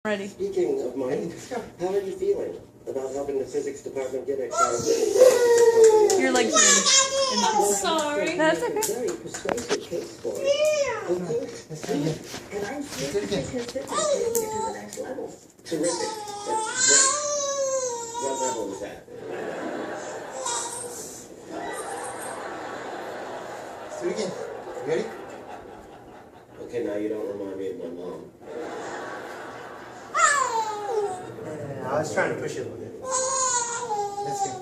Ready. Speaking of money, how are you feeling about helping the physics department get a Your legs are in. I'm sorry. That's okay. Very persuasive case for it. Okay. And I'm sure you can consider taking it to the next level. Terrific. That's great. What level is that? Let's do it again. You ready? Okay, now you don't remind me of my mom. I was trying to push it a little bit. Let's see.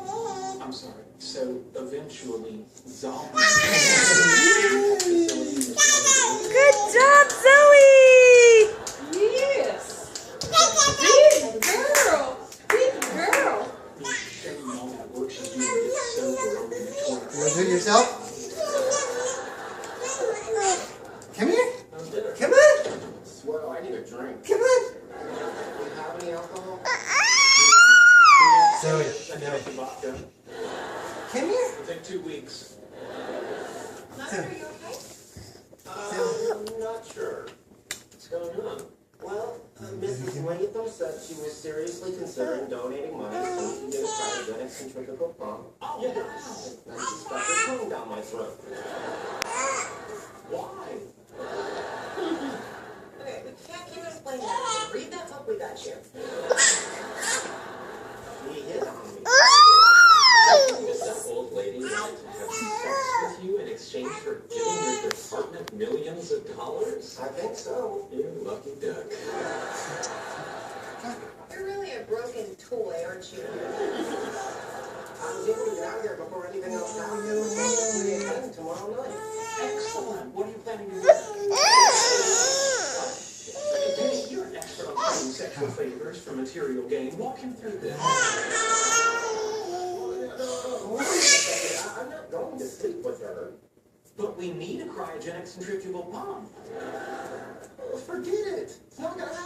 I'm sorry. So eventually, Zombie. Good job, Zoe! Yes. Big girl. Big girl. Showing all that work she's doing to get sober over in the corner. You want to do it yourself? Come here. Come on. Swirl, I need a drink. Come on. Do you have any alcohol? Zoe, And no. take the vodka. Come here. It'll take 2 weeks. Zoe. I'm not sure. What's going on? Well, Mrs. Latham said she was seriously considering donating money so we can get a cryogenic centrifugal pump. Oh, Yeah. And she stuck her tongue down my throat. why? Okay, we can't keep explaining that. Read that book we got you. He hit on me. Does that old lady want to have sex with you in exchange for giving your department millions of dollars? I think so. You lucky duck. You're really a broken toy, aren't you? I'm going to get out of here before anything else happens. Again tomorrow night. Excellent. What are you planning to do? Penny, you're an expert on finding sexual favors for material gain. Walk him through this. I'm not going to sleep with her. But we need a cryogenic centrifugal pump. Forget it. It's not going to happen.